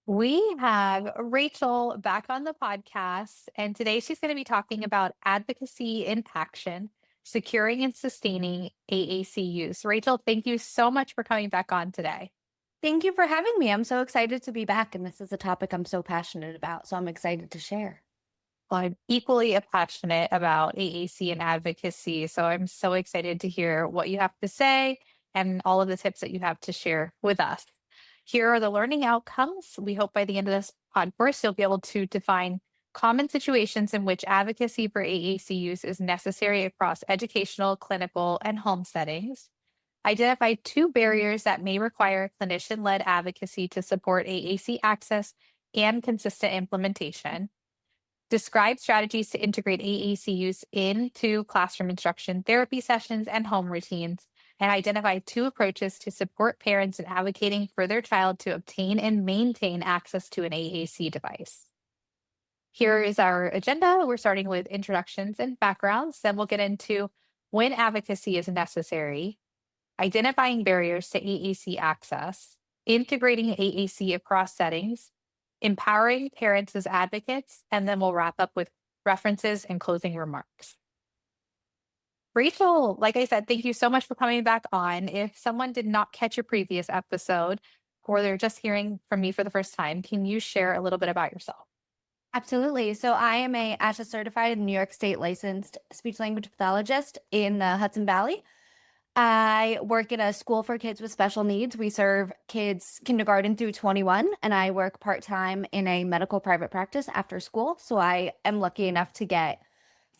We have Rachel back on the podcast, and today she's going to be talking about advocacy in action, securing and sustaining AAC use. Rachel, thank you so much for coming back on today. Thank you for having me. I'm so excited to be back, and this is a topic I'm so passionate about, so I'm excited to share. Well, I'm equally passionate about AAC and advocacy, so I'm so excited to hear what you have to say and all of the tips that you have to share with us. Here are the learning outcomes. We hope by the end of this podcast, you'll be able to define common situations in which advocacy for AAC use is necessary across educational, clinical, and home settings. Identify two barriers that may require clinician led advocacy to support AAC access and consistent implementation. Describe strategies to integrate AAC use into classroom instruction, therapy sessions, and home routines, and identify two approaches to support parents in advocating for their child to obtain and maintain access to an AAC device. Here is our agenda. We're starting with introductions and backgrounds. Then we'll get into when advocacy is necessary, identifying barriers to AAC access, integrating AAC across settings, empowering parents as advocates, and then we'll wrap up with references and closing remarks. Rachel, like I said, thank you so much for coming back on. If someone did not catch your previous episode or they're just hearing from me for the first time, can you share a little bit about yourself? Absolutely. So I am a ASHA certified New York State licensed speech language pathologist in the Hudson Valley. I work in a school for kids with special needs. We serve kids kindergarten through 21, and I work part-time in a medical private practice after school. So I am lucky enough to get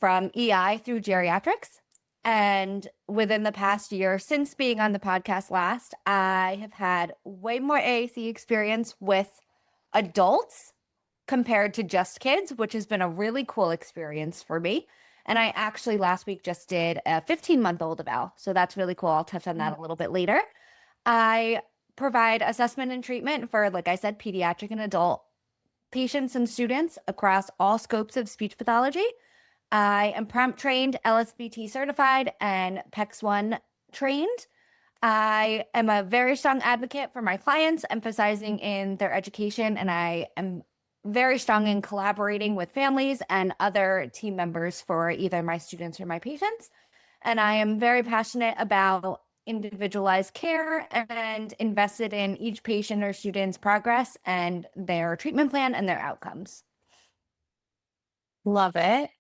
from EI through geriatrics. And within the past year, since being on the podcast last, I have had way more AAC experience with adults compared to just kids, which has been a really cool experience for me. And I actually last week just did a 15-month-old eval. So that's really cool. I'll touch on that a little bit later. I provide assessment and treatment for, like I said, pediatric and adult patients and students across all scopes of speech pathology. I am prompt trained, LSBT certified, and PEX1 trained. I am a very strong advocate for my clients, emphasizing in their education, and I am very strong in collaborating with families and other team members for either my students or my patients. And I am very passionate about individualized care and invested in each patient or student's progress and their treatment plan and their outcomes. Love it.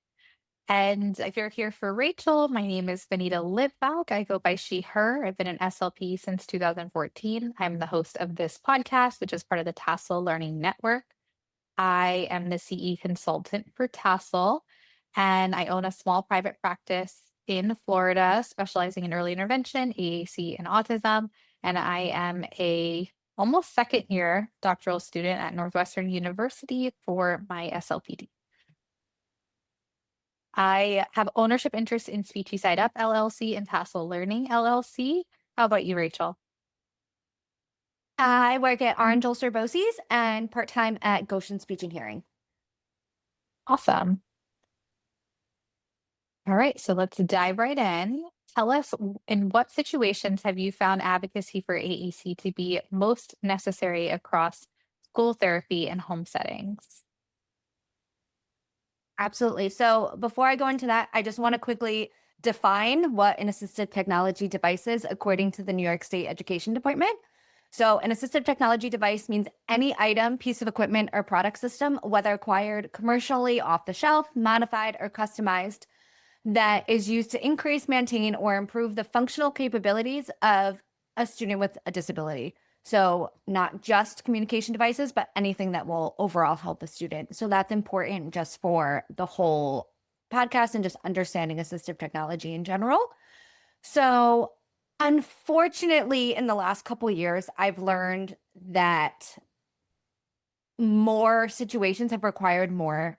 And if you're here for Rachel, my name is Venita Litvak. I go by she, her. I've been an SLP since 2014. I'm the host of this podcast, which is part of the Tassel Learning Network. I am the CE consultant for Tassel, and I own a small private practice in Florida, specializing in early intervention, AAC, and autism. And I am a almost second year doctoral student at Northwestern University for my SLPD. I have ownership interest in Speechy Side Up LLC and Tassel Learning LLC. How about you, Rachel? I work at Orange Ulster Bosse's and part-time at Goshen Speech and Hearing. Awesome. All right, so let's dive right in. Tell us, in what situations have you found advocacy for AAC to be most necessary across school therapy and home settings? Absolutely. So before I go into that, I just want to quickly define what an assistive technology device is according to the New York State Education Department. So an assistive technology device means any item, piece of equipment, or product system, whether acquired commercially, off the shelf, modified, or customized, that is used to increase, maintain, or improve the functional capabilities of a student with a disability. So not just communication devices, but anything that will overall help a student. So that's important just for the whole podcast and just understanding assistive technology in general. So unfortunately, in the last couple of years, I've learned that more situations have required more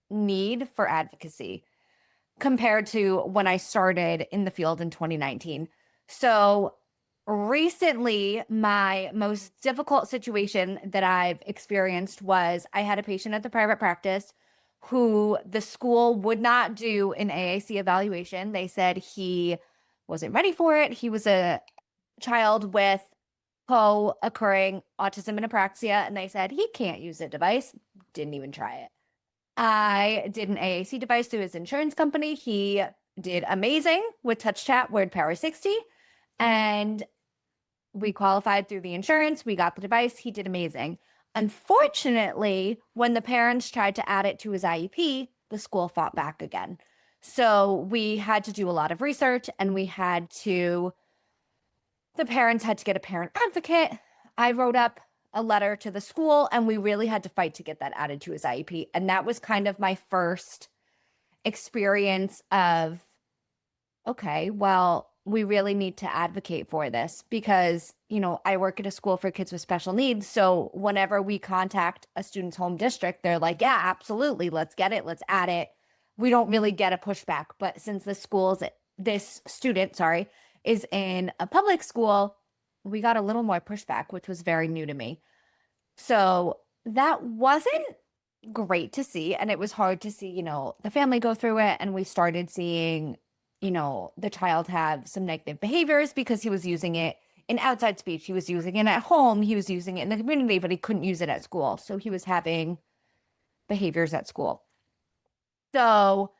need for advocacy compared to when I started in the field in 2019. So recently, my most difficult situation that I've experienced was I had a patient at the private practice who the school would not do an AAC evaluation. They said he wasn't ready for it. He was a child with co-occurring autism and apraxia, and they said he can't use a device. Didn't even try it. I did an AAC device through his insurance company. He did amazing with Touch Chat Word Power 60, and we qualified through the insurance. We got the device. He did amazing. Unfortunately, when the parents tried to add it to his IEP, the school fought back again. So we had to do a lot of research, and the parents had to get a parent advocate. I wrote up a letter to the school, and we really had to fight to get that added to his IEP. And that was kind of my first experience of, okay, well, we really need to advocate for this because, I work at a school for kids with special needs. So whenever we contact a student's home district, they're like, yeah, absolutely. Let's get it. Let's add it. We don't really get a pushback. But since this student, is in a public school, we got a little more pushback, which was very new to me. So that wasn't great to see. And it was hard to see, the family go through it. And we started seeing, the child have some negative behaviors because he was using it in outside speech. He was using it at home. He was using it in the community, but he couldn't use it at school. So he was having behaviors at school. So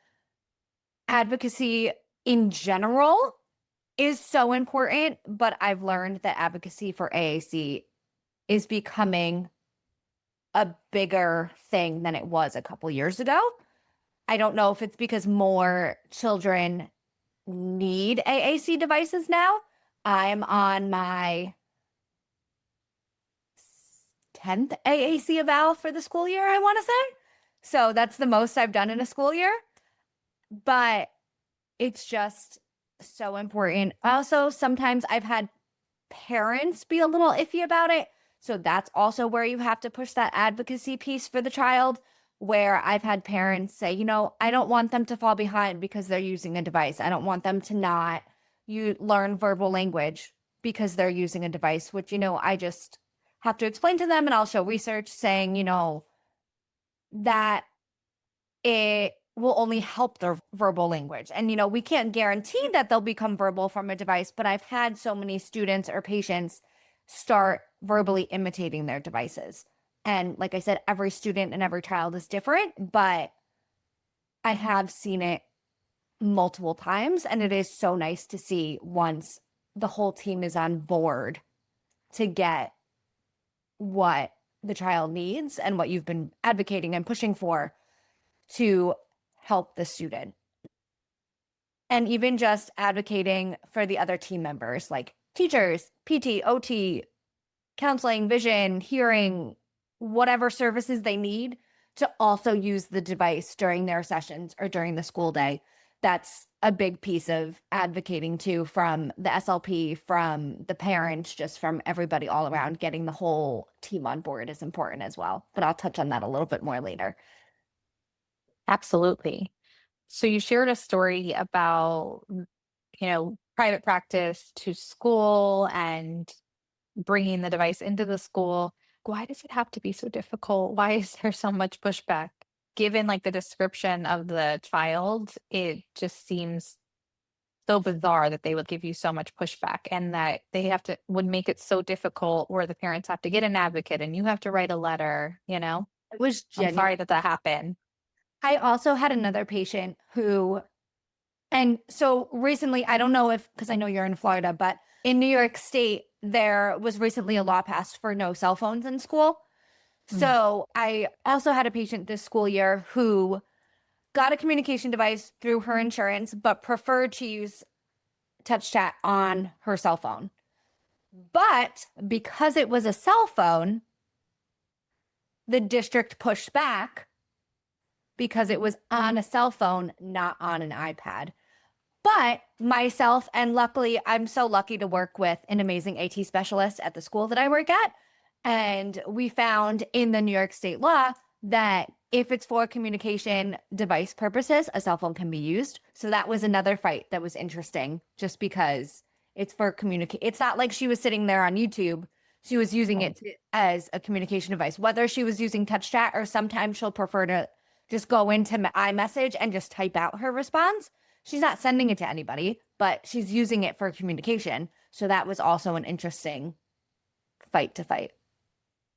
advocacy in general is so important, but I've learned that advocacy for AAC is becoming a bigger thing than it was a couple years ago. I don't know if it's because more children need AAC devices now. I'm on my 10th AAC eval for the school year, I want to say. So that's the most I've done in a school year. But it's just so important. Also, sometimes I've had parents be a little iffy about it. So that's also where you have to push that advocacy piece for the child, where I've had parents say, I don't want them to fall behind because they're using a device. I don't want them to not learn verbal language because they're using a device, which, I just have to explain to them, and I'll show research saying, that it will only help their verbal language. And, we can't guarantee that they'll become verbal from a device, but I've had so many students or patients start verbally imitating their devices. And like I said, every student and every child is different, but I have seen it multiple times. And it is so nice to see once the whole team is on board to get what the child needs and what you've been advocating and pushing for to help the student. And even just advocating for the other team members like teachers, PT, OT, counseling, vision, hearing, whatever services they need to also use the device during their sessions or during the school day. That's a big piece of advocating too, from the SLP, from the parents, just from everybody all around. Getting the whole team on board is important as well. But I'll touch on that a little bit more later. Absolutely. So you shared a story about, private practice to school and bringing the device into the school. Why does it have to be so difficult? Why is there so much pushback? Given like the description of the child, it just seems so bizarre that they would give you so much pushback and that would make it so difficult where the parents have to get an advocate and you have to write a letter, It was I'm genuine. sorry that happened. I also had another patient and so recently, I don't know because I know you're in Florida, but in New York State, there was recently a law passed for no cell phones in school. So I also had a patient this school year who got a communication device through her insurance, but preferred to use touch chat on her cell phone. But because it was a cell phone, the district pushed back because it was on a cell phone, not on an iPad. But myself, and luckily, I'm so lucky to work with an amazing AT specialist at the school that I work at. And we found in the New York State law that if it's for communication device purposes, a cell phone can be used. So that was another fight that was interesting, just because it's for communicate. It's not like she was sitting there on YouTube. She was using it as a communication device, whether she was using touch chat or sometimes she'll prefer to just go into iMessage and just type out her response. She's not sending it to anybody, but she's using it for communication. So that was also an interesting fight to fight.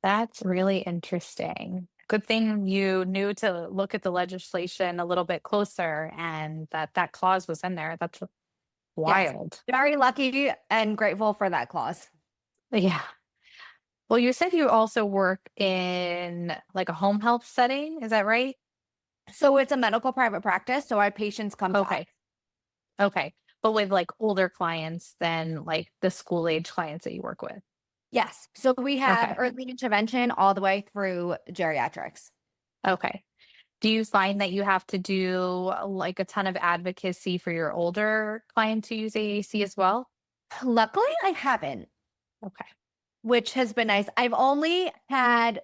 That's really interesting. Good thing you knew to look at the legislation a little bit closer and that clause was in there. That's Yes. wild. Very lucky and grateful for that clause. Yeah. Well, you said you also work in like a home health setting. Is that right? So it's a medical private practice. So our patients come to us. Okay. Okay. But with like older clients than like the school age clients that you work with. Yes. So we have Okay. early intervention all the way through geriatrics. Okay. Do you find that you have to do like a ton of advocacy for your older clients who use AAC as well? Luckily, I haven't, Okay. which has been nice. I've only had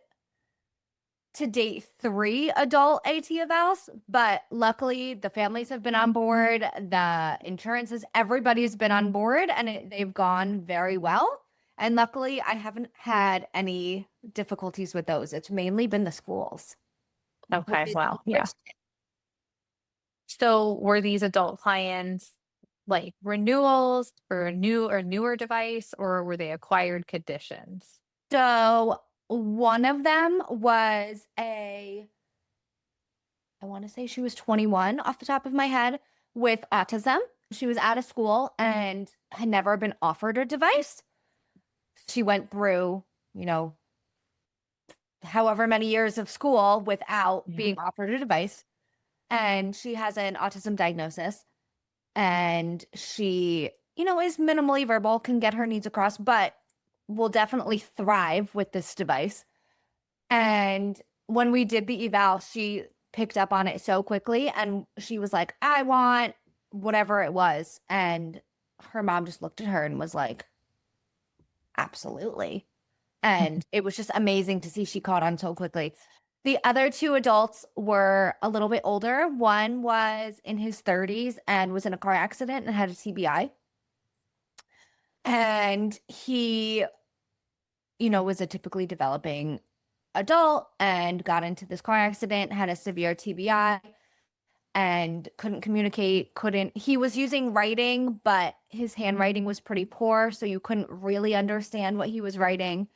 to date 3 adult AT evals, but luckily the families have been on board, the insurances, everybody's been on board, and they've gone very well. And luckily, I haven't had any difficulties with those. It's mainly been the schools. Okay. Which Wow. Yeah. So were these adult clients like renewals for a new or newer device, or were they acquired conditions? So one of them was I want to say she was 21 off the top of my head with autism. She was out of school and had never been offered a device. She went through, you know, however many years of school without Yeah. being offered a device. And she has an autism diagnosis. And she, is minimally verbal, can get her needs across, but will definitely thrive with this device. And when we did the eval, she picked up on it so quickly and she was like, I want whatever it was. And her mom just looked at her and was like, absolutely. And it was just amazing to see she caught on so quickly. The other 2 adults were a little bit older. One was in his 30s and was in a car accident and had a TBI. And he, was a typically developing adult and got into this car accident, had a severe TBI, and couldn't communicate, he was using writing, but his handwriting was pretty poor, so you couldn't really understand what he was writing.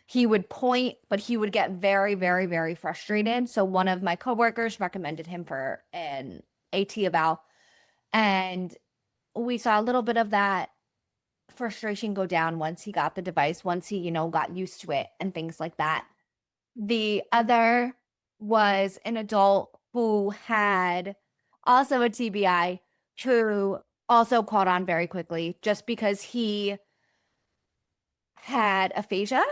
He would point, but he would get very, very, very frustrated. So one of my coworkers recommended him for an AT eval, and we saw a little bit of that frustration go down once he got the device, once he, got used to it and things like that. The other was an adult who had also a TBI, who also caught on very quickly just because he had aphasia.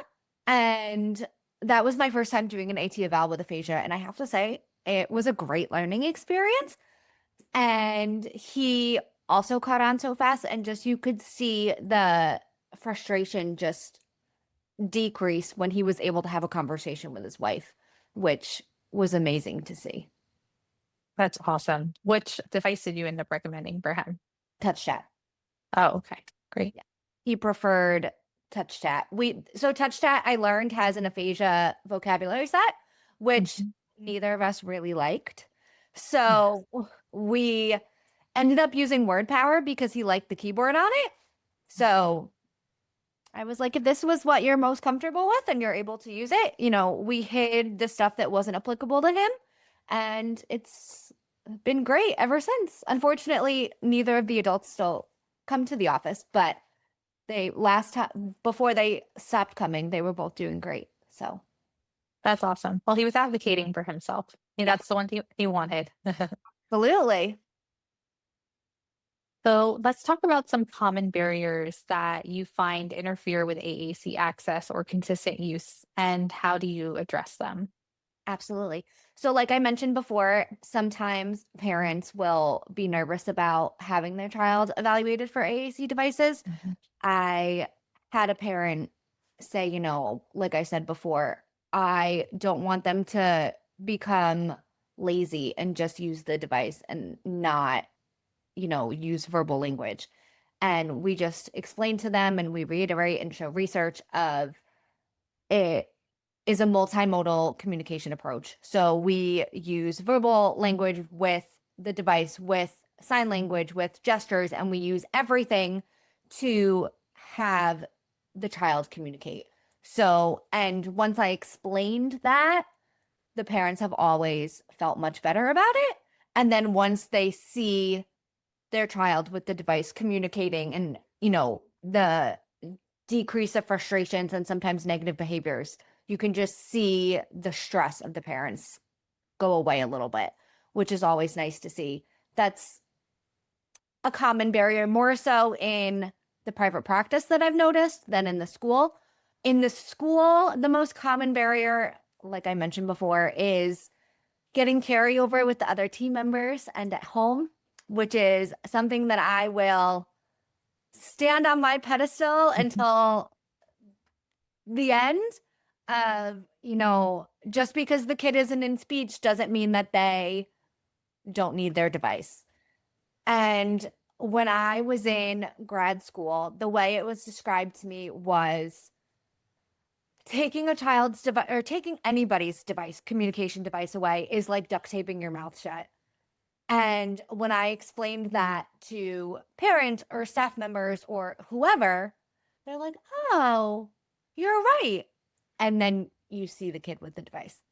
And that was my first time doing an AT eval with aphasia. And I have to say, it was a great learning experience. And he also caught on so fast, and just you could see the frustration just decrease when he was able to have a conversation with his wife, which was amazing to see. That's awesome. Which device did you end up recommending for him? Touch chat. Oh, okay. Great. Yeah. He preferred touch chat. So touch chat, I learned, has an aphasia vocabulary set, which Mhm. neither of us really liked. Yeah. So we ended up using word power because he liked the keyboard on it. So I was like, if this was what you're most comfortable with and you're able to use it, we hid the stuff that wasn't applicable to him. And it's been great ever since. Unfortunately, neither of the adults still come to the office, but they last time before they stopped coming, they were both doing great. So, That's awesome. Well, he was advocating for himself. yeah, That's the one he wanted. absolutely. So let's talk about some common barriers that you find interfere with AAC access or consistent use, and how do you address them? Absolutely. So, like I mentioned before, sometimes parents will be nervous about having their child evaluated for AAC devices. Mhm. I had a parent say, like I said before, I don't want them to become lazy and just use the device and not, use verbal language. And we just explain to them and we reiterate and show research of it is a multimodal communication approach. So we use verbal language with the device, with sign language, with gestures, and we use everything to have the child communicate. So, and once I explained that, the parents have always felt much better about it. And then once they see their child with the device communicating and, the decrease of frustrations and sometimes negative behaviors, you can just see the stress of the parents go away a little bit, which is always nice to see. That's a common barrier, more so in the private practice that I've noticed than in the school. In the school, the most common barrier, like I mentioned before, is getting carryover with the other team members and at home, which is something that I will stand on my pedestal until the end of, just because the kid isn't in speech doesn't mean that they don't need their device. And when I was in grad school, the way it was described to me was taking a child's device or taking anybody's device, communication device away is like duct taping your mouth shut. And when I explained that to parents or staff members or whoever, they're like, oh, you're right. And then you see the kid with the device.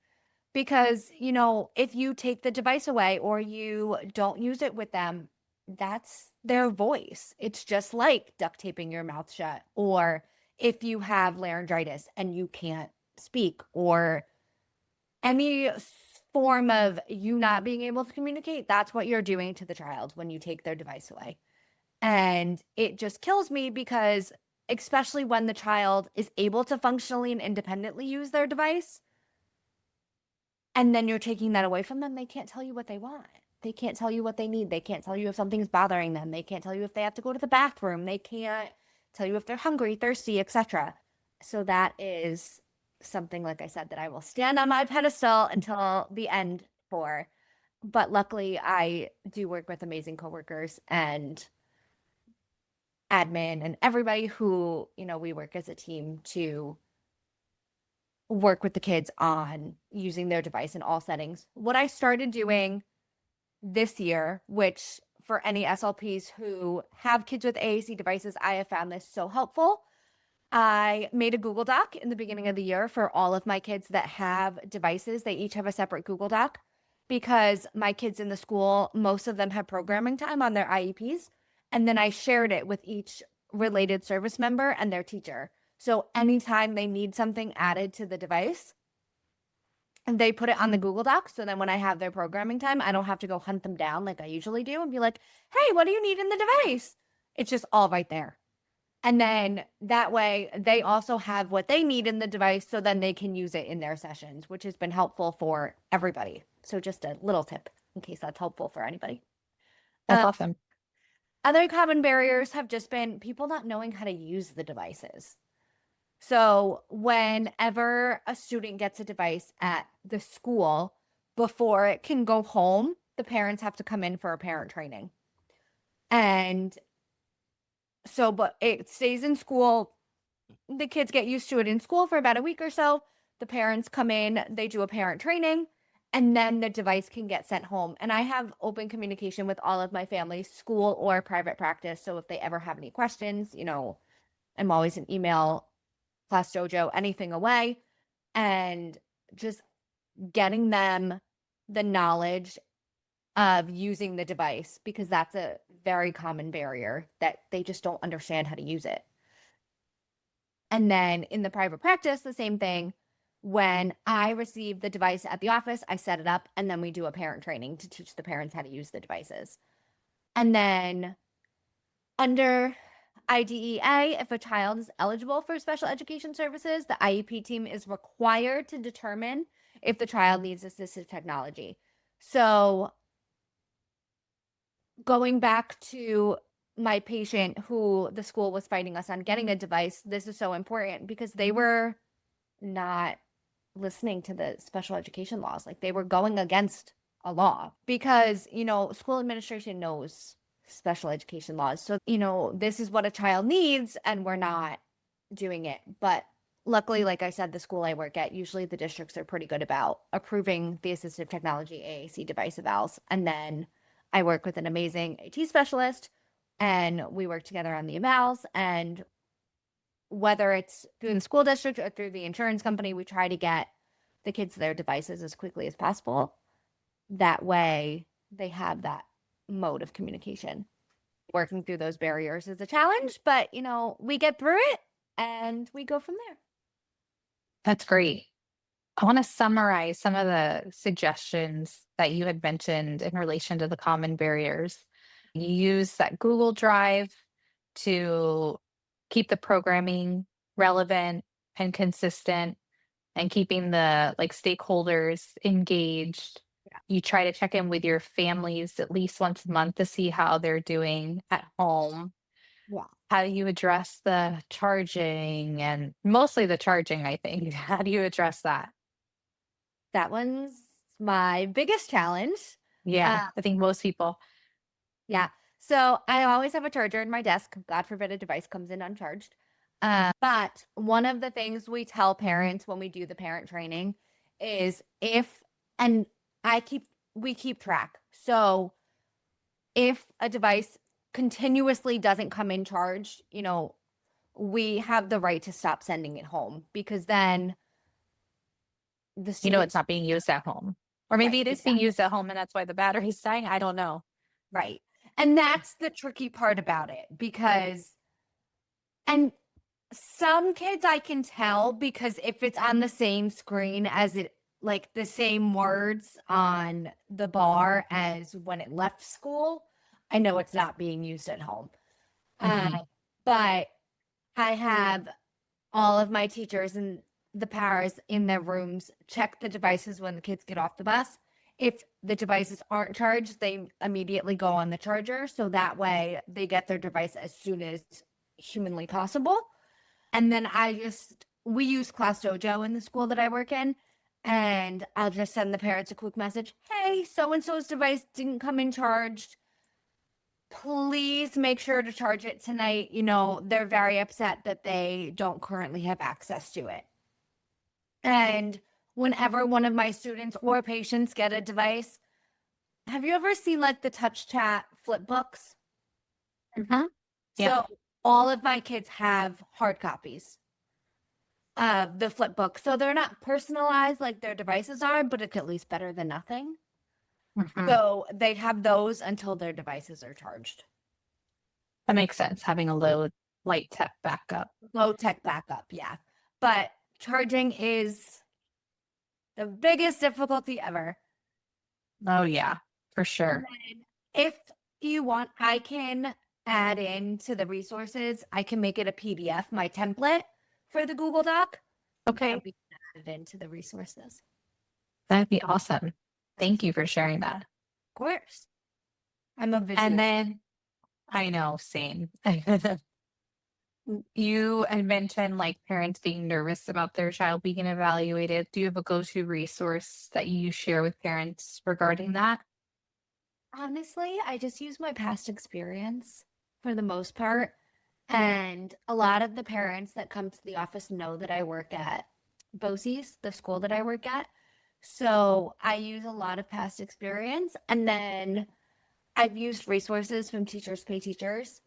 Because, if you take the device away or you don't use it with them, that's their voice. It's just like duct taping your mouth shut. Or if you have laryngitis and you can't speak, or any form of you not being able to communicate, that's what you're doing to the child when you take their device away. And it just kills me because, especially when the child is able to functionally and independently use their device, and then you're taking that away from them, they can't tell you what they want. They can't tell you what they need. They can't tell you if something's bothering them. They can't tell you if they have to go to the bathroom. They can't tell you if they're hungry, thirsty, etc. So that is something, like I said, that I will stand on my pedestal until the end for. But luckily, I do work with amazing coworkers and admin and everybody who, we work as a team to work with the kids on using their device in all settings. What I started doing this year, which for any SLPs who have kids with AAC devices, I have found this so helpful. I made a Google Doc in the beginning of the year for all of my kids that have devices. They each have a separate Google Doc because my kids in the school, most of them have programming time on their IEPs. And then I shared it with each related service member and their teacher. So anytime they need something added to the device, they put it on the Google Doc. So then when I have their programming time, I don't have to go hunt them down like I usually do and be like, hey, what do you need in the device? It's just all right there. And then that way they also have what they need in the device so then they can use it in their sessions, which has been helpful for everybody. So just a little tip in case that's helpful for anybody. That's awesome. Other common barriers have just been people not knowing how to use the devices. So whenever a student gets a device at the school, before it can go home, the parents have to come in for a parent training. And so, but it stays in school. The kids get used to it in school for about a week or so. The parents come in, they do a parent training, and then the device can get sent home. And I have open communication with all of my family, school or private practice. So if they ever have any questions, I'm always an email, Class Dojo, anything away, and just getting them the knowledge of using the device because that's a very common barrier that they just don't understand how to use it. And then in the private practice, the same thing. When I receive the device at the office, I set it up and then we do a parent training to teach the parents how to use the devices. And then under IDEA, if a child is eligible for special education services, the IEP team is required to determine if the child needs assistive technology. So going back to my patient who the school was fighting us on getting a device, this is so important because they were not listening to the special education laws. Like they were going against a law because, school administration knows special education laws. So, this is what a child needs and we're not doing it. But luckily, like I said, the school I work at, usually the districts are pretty good about approving the assistive technology AAC device evals. And then I work with an amazing AT specialist and we work together on the evals and whether it's through the school district or through the insurance company, we try to get the kids their devices as quickly as possible. That way they have that mode of communication. Working through those barriers is a challenge, but we get through it and we go from there. That's great. I want to summarize some of the suggestions that you had mentioned in relation to the common barriers. You use that Google Drive to keep the programming relevant and consistent and keeping the stakeholders engaged. Yeah. You try to check in with your families at least once a month to see how they're doing at home. Yeah. How do you address the charging and mostly the charging, I think. How do you address that? That one's my biggest challenge. Yeah, Uh, I think most people. yeah. So I always have a charger in my desk. God forbid a device comes in uncharged. But one of the things we tell parents when we do the parent training is and we keep track. So if a device continuously doesn't come in charged, we have the right to stop sending it home because then the student, It's not being used at home. Or maybe right, it is being exactly, used at home and that's why the battery's dying. I don't know. right. And that's the tricky part about it and some kids I can tell because if it's on the same screen as it, like the same words on the bar as when it left school, I know it's not being used at home. Mhm. But I have all of my teachers and the paras in their rooms check the devices when the kids get off the bus. If the devices aren't charged, they immediately go on the charger. So that way they get their device as soon as humanly possible. And then we use Class Dojo in the school that I work in. And I'll just send the parents a quick message. Hey, so-and-so's device didn't come in charged. Please make sure to charge it tonight. They're very upset that they don't currently have access to it. And whenever one of my students or patients get a device, have you ever seen like the touch chat flip books? Mhm. Yep. So all of my kids have hard copies of the flip book. So they're not personalized like their devices are, but it's at least better than nothing. Mhm. So they have those until their devices are charged. That makes sense. Having a low light tech backup. Low tech backup, yeah. But charging is the biggest difficulty ever. Oh yeah, for And sure. then if you want, I can add into the resources. I can make it a PDF, my template for the Google Doc, and Okay. we can add it into the resources. That'd be awesome. Thank you for sharing that. Of course. I'm a And visionary. then I know, same. You had mentioned parents being nervous about their child being evaluated. Do you have a go-to resource that you share with parents regarding that? Honestly, I just use my past experience for the most part. And a lot of the parents that come to the office know that I work at BOCES, the school that I work at. So I use a lot of past experience. And then I've used resources from Teachers Pay Teachers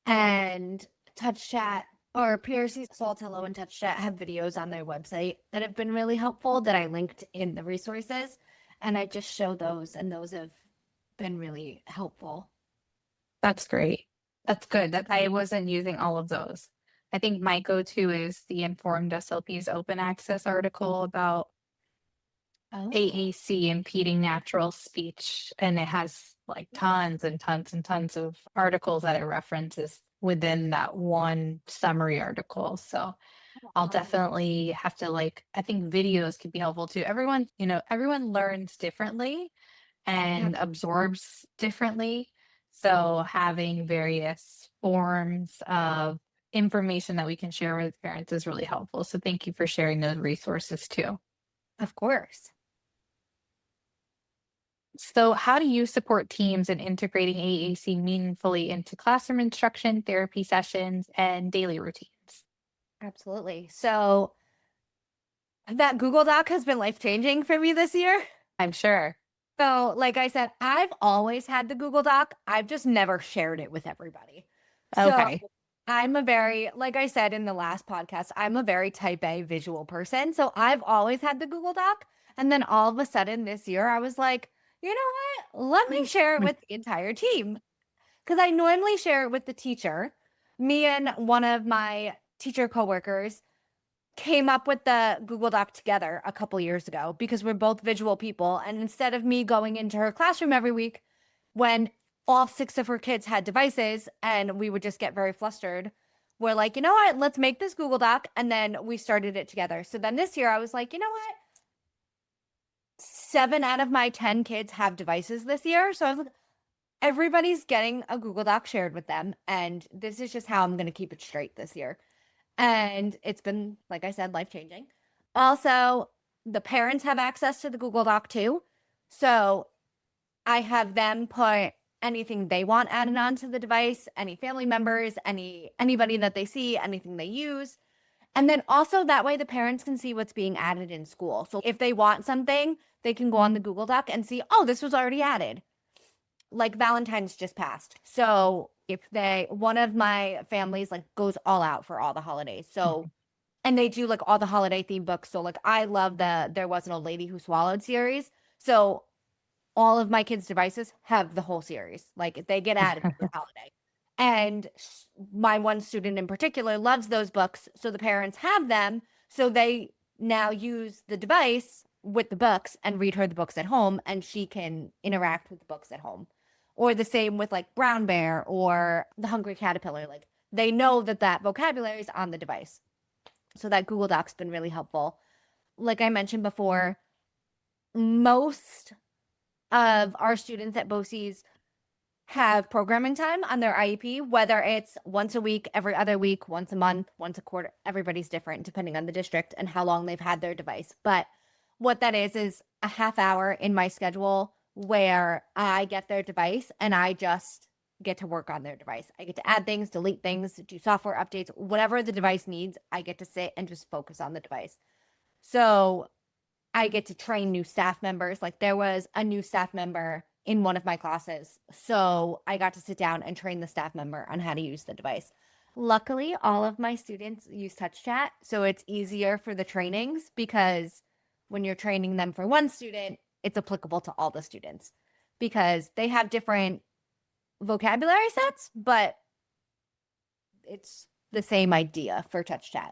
and Touch Chat or PRC Saltillo and Touch Chat have videos on their website that have been really helpful that I linked in the resources. And I just show those, and those have been really helpful. That's great. That's good. That I wasn't using all of those. I think my go-to is the Informed SLP's open access article about Oh, AAC impeding natural speech. And it has tons and tons and tons of articles that it references within that one summary article. So I'll awesome. definitely have to I think videos could be helpful too. Everyone learns differently Yep, and absorbs differently. So having various forms of information that we can share with parents is really helpful. So thank you for sharing those resources too. of course. So how do you support teams in integrating AAC meaningfully into classroom instruction, therapy sessions, and daily routines? Absolutely. So that Google Doc has been life-changing for me this year. I'm sure. So, like I said, I've always had the Google Doc. I've just never shared it with everybody. So Okay. I'm a very, like I said in the last podcast, I'm a very type A visual person. So I've always had the Google Doc. And then all of a sudden this year, I was like, you know what? Let me share it with the entire team. Because I normally share it with the teacher. Me and one of my teacher coworkers came up with the Google Doc together a couple years ago because we're both visual people. And instead of me going into her classroom every week when all 6 of her kids had devices and we would just get very flustered, we're like, you know what? Let's make this Google Doc. And then we started it together. So then this year I was like, you know what? 7 out of my 10 kids have devices this year. So I was like, everybody's getting a Google Doc shared with them. And this is just how I'm going to keep it straight this year. And it's been, like I said, life changing. Also, the parents have access to the Google Doc too. So I have them put anything they want added onto the device, any family members, anybody that they see, anything they use. And then also that way the parents can see what's being added in school. So if they want something, they can go on the Google Doc and see, oh, this was already added. Like Valentine's just passed. So if one of my families like goes all out for all the holidays. So, and they do like all the holiday themed books. So like I love the There Was an Old Lady Who Swallowed series. So all of my kids' devices have the whole series. Like they get added every holiday. And my one student in particular loves those books. So the parents have them. So they now use the device with the books and read her the books at home, and she can interact with the books at home. Or the same with like Brown Bear or the Hungry Caterpillar. Like they know that vocabulary is on the device. So that Google Doc's been really helpful. Like I mentioned before, most of our students at BOCES have programming time on their IEP, whether it's once a week, every other week, once a month, once a quarter. Everybody's different depending on the district and how long they've had their device. But what that is a half hour in my schedule where I get their device and I just get to work on their device. I get to add things, delete things, do software updates, whatever the device needs. I get to sit and just focus on the device. So I get to train new staff members. Like there was a new staff member in one of my classes. So I got to sit down and train the staff member on how to use the device. Luckily, all of my students use TouchChat. So it's easier for the trainings because when you're training them for one student, it's applicable to all the students because they have different vocabulary sets, but it's the same idea for TouchChat.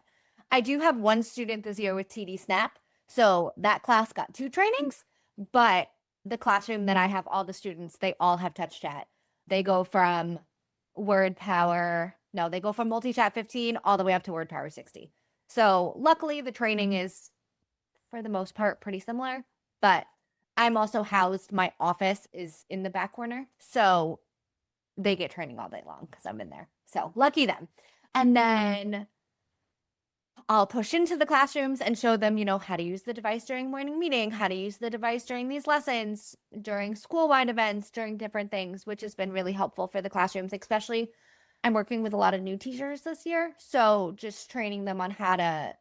I do have one student this year with TD Snap. So that class got 2 trainings, but the classroom that I have all the students, they all have TouchChat. They go from they go from MultiChat 15 all the way up to WordPower 60. So luckily the training is for the most part pretty similar, but I'm also housed, my office is in the back corner. So they get training all day long because I'm in there. So lucky them. And then I'll push into the classrooms and show them, how to use the device during morning meeting, how to use the device during these lessons, during school-wide events, during different things, which has been really helpful for the classrooms, especially I'm working with a lot of new teachers this year. So just training them on how to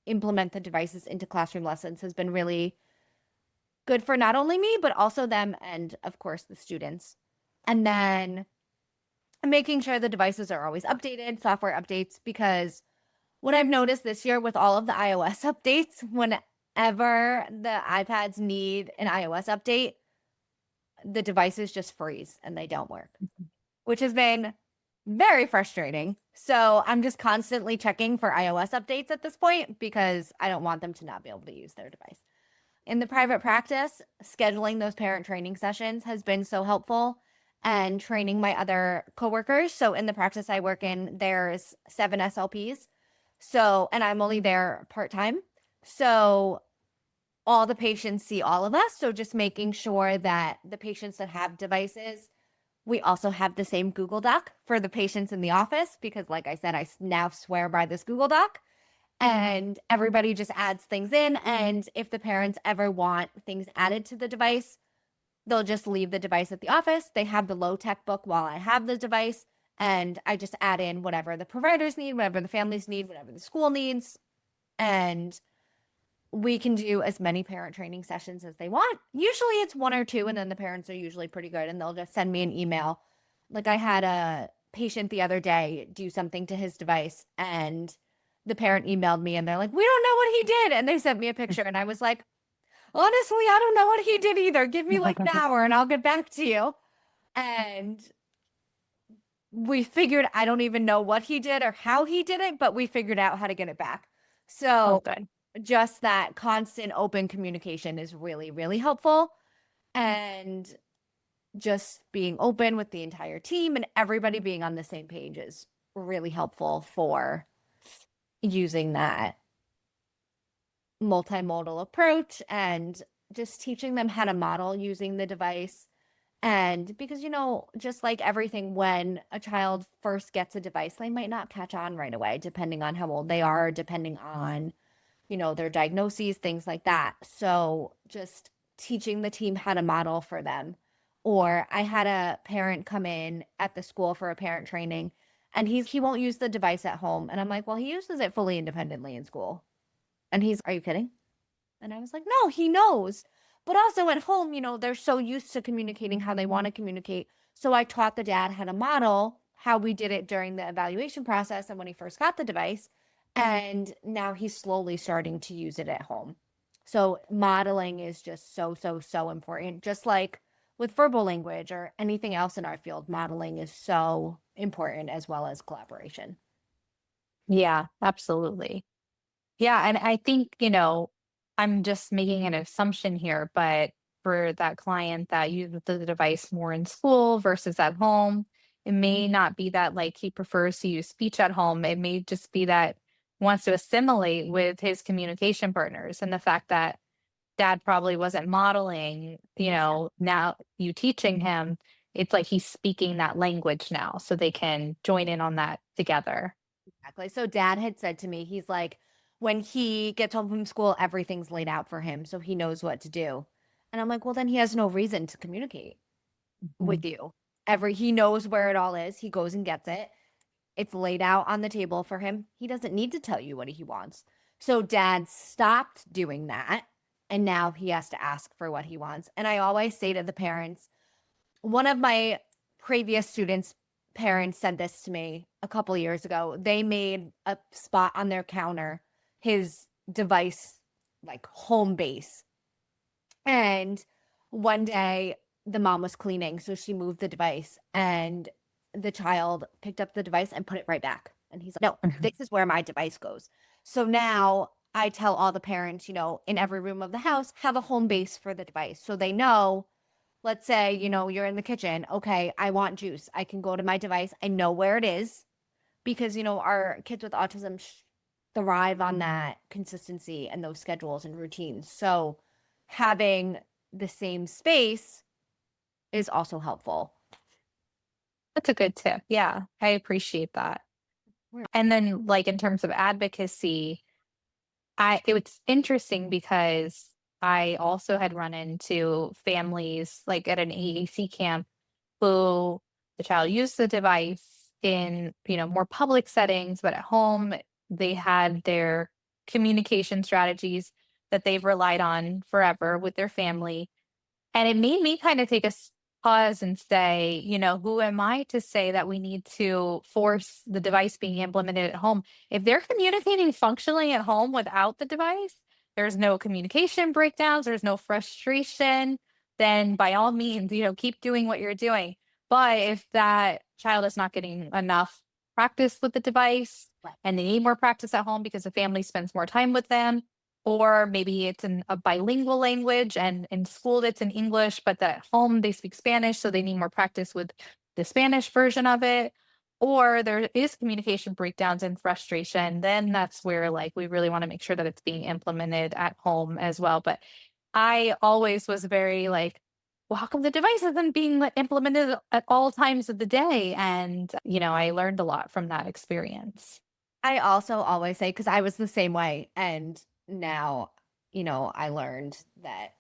implement the devices into classroom lessons has been really good for not only me, but also them and, of course, the students. And then making sure the devices are always updated, software updates, because what I've noticed this year with all of the iOS updates, whenever the iPads need an iOS update, the devices just freeze and they don't work, which has been very frustrating. So I'm just constantly checking for iOS updates at this point because I don't want them to not be able to use their device. In the private practice, scheduling those parent training sessions has been so helpful, and training my other coworkers. So in the practice I work in, there's 7 SLPs. So, and I'm only there part-time. So all the patients see all of us. So just making sure that the patients that have devices, we also have the same Google Doc for the patients in the office, because like I said, I now swear by this Google Doc. And everybody just adds things in. And if the parents ever want things added to the device, they'll just leave the device at the office. They have the low-tech book while I have the device. And I just add in whatever the providers need, whatever the families need, whatever the school needs. And we can do as many parent training sessions as they want. Usually it's 1 or 2, and then the parents are usually pretty good and they'll just send me an email. Like I had a patient the other day do something to his device, and the parent emailed me and they're like, "We don't know what he did." And they sent me a picture, and I was like, "Honestly, I don't know what he did either. Give me like an hour and I'll get back to you." And we figured, I don't even know what he did or how he did it, but we figured out how to get it back. Oh, So good. just that constant open communication is really, really helpful. And just being open with the entire team and everybody being on the same page is really helpful for using that multimodal approach and just teaching them how to model using the device. And because, just like everything, when a child first gets a device, they might not catch on right away, depending on how old they are, depending on, their diagnoses, things like that. So just teaching the team how to model for them. Or I had a parent come in at the school for a parent training, and he won't use the device at home. And I'm like, well, he uses it fully independently in school. And are you kidding? And I was like, no, he knows. But also at home, they're so used to communicating how they want to communicate. So I taught the dad how to model how we did it during the evaluation process and when he first got the device. And now he's slowly starting to use it at home. So modeling is just so, so, so important. Just like with verbal language or anything else in our field, modeling is so important as well as collaboration. Yeah, absolutely. Yeah, and I think, I'm just making an assumption here, but for that client that uses the device more in school versus at home, it may not be that like he prefers to use speech at home. It may just be that he wants to assimilate with his communication partners. And the fact that dad probably wasn't modeling, now you teaching him, it's like he's speaking that language now so they can join in on that together. Exactly. So dad had said to me, he's like, when he gets home from school, everything's laid out for him, so he knows what to do. And I'm like, well, then he has no reason to communicate with you. He knows where it all is. He goes and gets it. It's laid out on the table for him. He doesn't need to tell you what he wants. So dad stopped doing that. And now he has to ask for what he wants. And I always say to the parents, one of my previous students' parents said this to me a couple years ago. They made a spot on their counter, his device, like home base. And one day the mom was cleaning, so she moved the device, and the child picked up the device and put it right back. And he's like, no, Mhm. this is where my device goes. So now I tell all the parents, in every room of the house, have a home base for the device. So they know, let's say, you're in the kitchen. Okay, I want juice. I can go to my device. I know where it is because, our kids with autism thrive on that consistency and those schedules and routines. So having the same space is also helpful. That's a good tip. Yeah, I appreciate that. Right. And then like in terms of advocacy, it was interesting because I also had run into families like at an AAC camp who the child used the device in, more public settings, but at home they had their communication strategies that they've relied on forever with their family. And it made me kind of take a pause and say, who am I to say that we need to force the device being implemented at home? If they're communicating functionally at home without the device, there's no communication breakdowns, there's no frustration, then by all means, keep doing what you're doing. But if that child is not getting enough practice with the device Right. and they need more practice at home because the family spends more time with them, or maybe it's in a bilingual language and in school it's in English, but at home they speak Spanish, so they need more practice with the Spanish version of it. Or there is communication breakdowns and frustration, then that's where like we really want to make sure that it's being implemented at home as well. But I always was very like, well, how come the device isn't being implemented at all times of the day? And, I learned a lot from that experience. I also always say, because I was the same way. And now, I learned that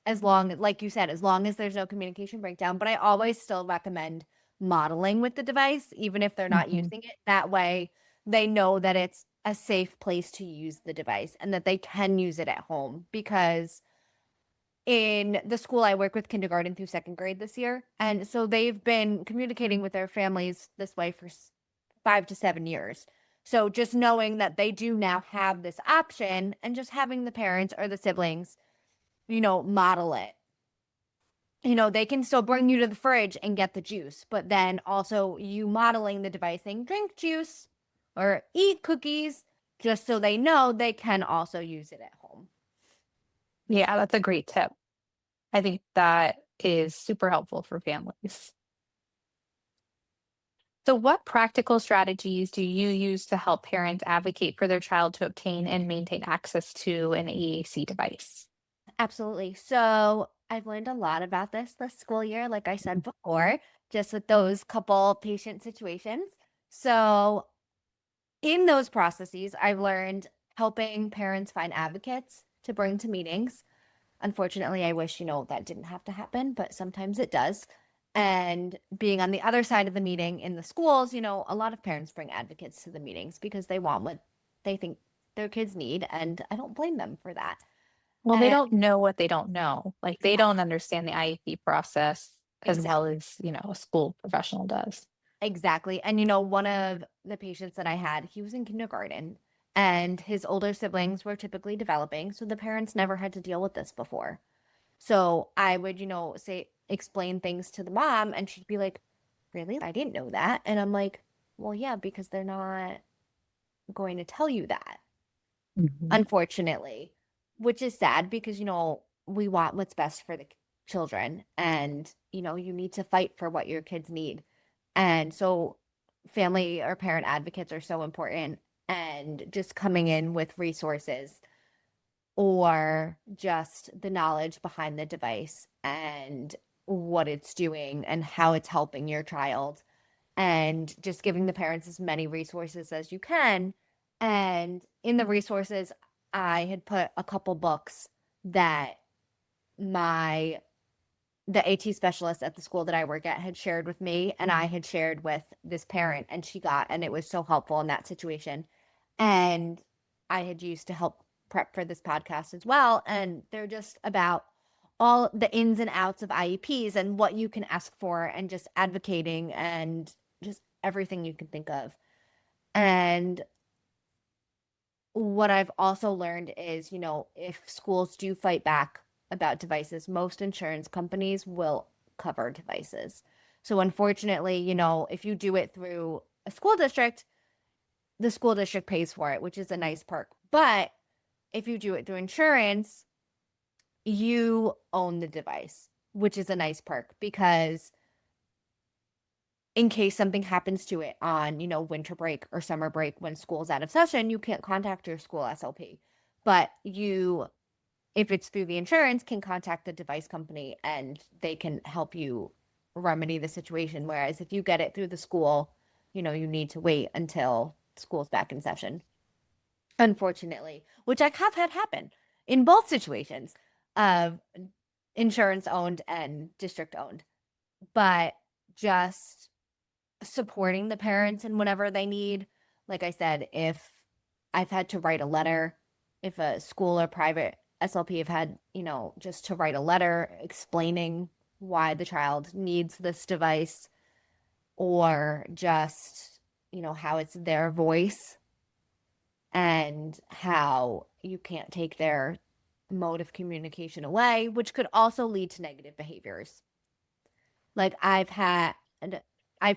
as long, like you said, as long as there's no communication breakdown, but I always still recommend modeling with the device, even if they're not Mhm. using it. That way they know that it's a safe place to use the device and that they can use it at home because in the school I work with, kindergarten through second grade this year. And so they've been communicating with their families this way for 5 to 7 years. So just knowing that they do now have this option and just having the parents or the siblings, model it. They can still bring you to the fridge and get the juice, but then also you modeling the device saying drink juice or eat cookies, just so they know they can also use it at home. Yeah, that's a great tip. I think that is super helpful for families. So, what practical strategies do you use to help parents advocate for their child to obtain and maintain access to an AAC device? Absolutely. So I've learned a lot about this school year, like I said before, just with those couple patient situations. So in those processes, I've learned helping parents find advocates to bring to meetings. Unfortunately, I wish, that didn't have to happen, but sometimes it does. And being on the other side of the meeting in the schools, a lot of parents bring advocates to the meetings because they want what they think their kids need. And I don't blame them for that. Well, they And don't know what they don't know. Like, they don't understand the IEP process as well exactly. as, a school professional does. Exactly. And one of the patients that I had, he was in kindergarten and his older siblings were typically developing. So the parents never had to deal with this before. So I would, explain things to the mom and she'd be like, really? I didn't know that. And I'm like, well, yeah, because they're not going to tell you that, Mhm. unfortunately, which is sad because, we want what's best for the children and, you need to fight for what your kids need. And so family or parent advocates are so important and just coming in with resources or just the knowledge behind the device and what it's doing and how it's helping your child and just giving the parents as many resources as you can. And in the resources, I had put a couple books that my the AT specialist at the school that I work at had shared with me and I had shared with this parent and and it was so helpful in that situation. And I had used to help prep for this podcast as well. And they're just about all the ins and outs of IEPs and what you can ask for and just advocating and just everything you can think of. And what I've also learned is, if schools do fight back about devices, most insurance companies will cover devices. So unfortunately, if you do it through a school district, the school district pays for it, which is a nice perk. But if you do it through insurance, you own the device, which is a nice perk because in case something happens to it on, winter break or summer break when school's out of session, you can't contact your school SLP. But you, if it's through the insurance, can contact the device company and they can help you remedy the situation. Whereas if you get it through the school, you need to wait until school's back in session, unfortunately, which I have had happen in both situations of insurance owned and district owned. But just supporting the parents in whatever they need. Like I said, if I've had to write a letter, if a school or private SLP have had, just to write a letter explaining why the child needs this device or just, how it's their voice and how you can't take their mode of communication away, which could also lead to negative behaviors. Like I've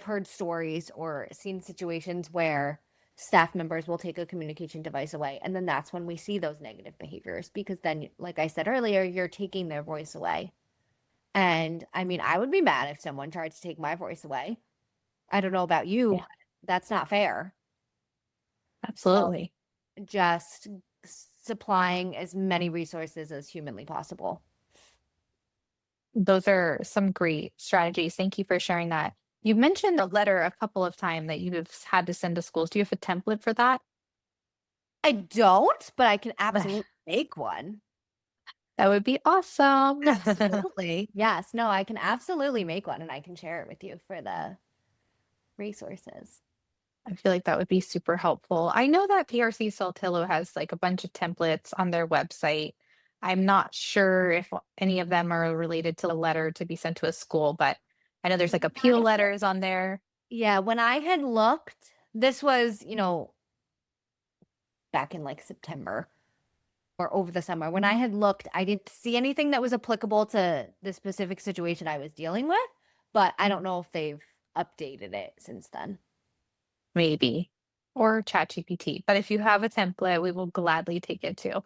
heard stories or seen situations where staff members will take a communication device away. And then that's when we see those negative behaviors because then, like I said earlier, you're taking their voice away. And I mean, I would be mad if someone tried to take my voice away. I don't know about you, Yeah, but that's not fair. So absolutely. just supplying as many resources as humanly possible. Those are some great strategies. Thank you for sharing that. You mentioned a letter a couple of times that you've had to send to schools. Do you have a template for that? I don't, but I can absolutely make one. That would be awesome. Absolutely. Yes. No, I can absolutely make one and I can share it with you for the resources. I feel like that would be super helpful. I know that PRC Saltillo has like a bunch of templates on their website. I'm not sure if any of them are related to a letter to be sent to a school, but I know there's like appeal letters on there. Yeah, when I had looked, this was, back in like September or over the summer. When I had looked, I didn't see anything that was applicable to the specific situation I was dealing with, but I don't know if they've updated it since then. Maybe, or ChatGPT. But if you have a template, we will gladly take it too.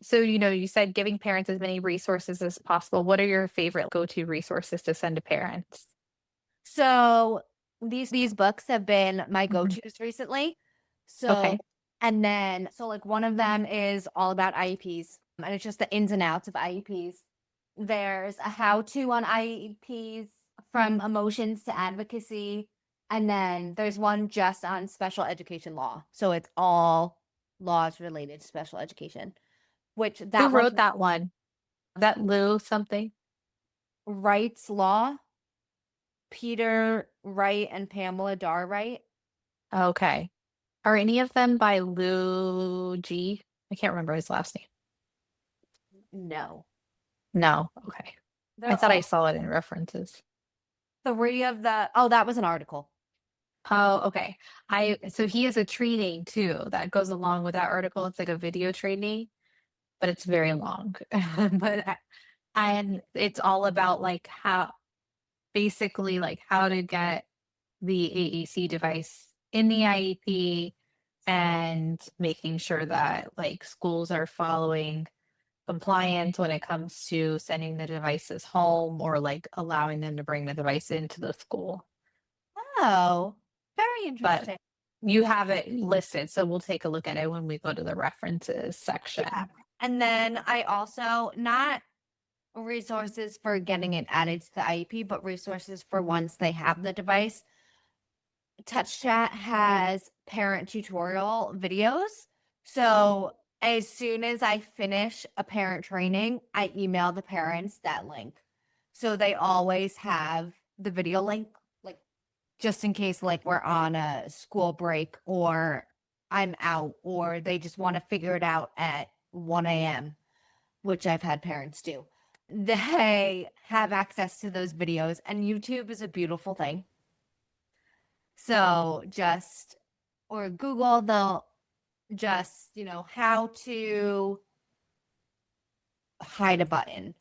So, you said giving parents as many resources as possible. What are your favorite go-to resources to send to parents? So these books have been my Mhm. go-tos recently. So Okay. and then so like one of them is all about IEPs and it's just the ins and outs of IEPs. There's a how-to on IEPs from emotions to advocacy. And then there's one just on special education law. So it's all laws related to special education, which Who that one wrote that one? That Lou something? Wright's Law, Peter Wright and Pamela Dar Wright. Okay. Are any of them by Lou G? I can't remember his last name. No. No. Okay. I They're thought I all saw it in references. three of the oh, that was an article. Oh, okay. So he has a training too that goes along with that article. It's like a video training, but it's very long. And it's all about like how basically like how to get the AAC device in the IEP and making sure that like schools are following compliance when it comes to sending the devices home or like allowing them to bring the device into the school. Oh, very But interesting. you have it listed, so we'll take a look at it when we go to the references Yeah. section. And then I also not resources for getting it added to the IEP, but resources for once they have the device. TouchChat has parent tutorial videos. So as soon as I finish a parent training, I email the parents that link. So they always have the video link, like just in case like we're on a school break or I'm out or they just want to figure it out at 1 a.m., which I've had parents do. They have access to those videos, and YouTube is a beautiful thing. So just or Google, they'll just, how to hide a button.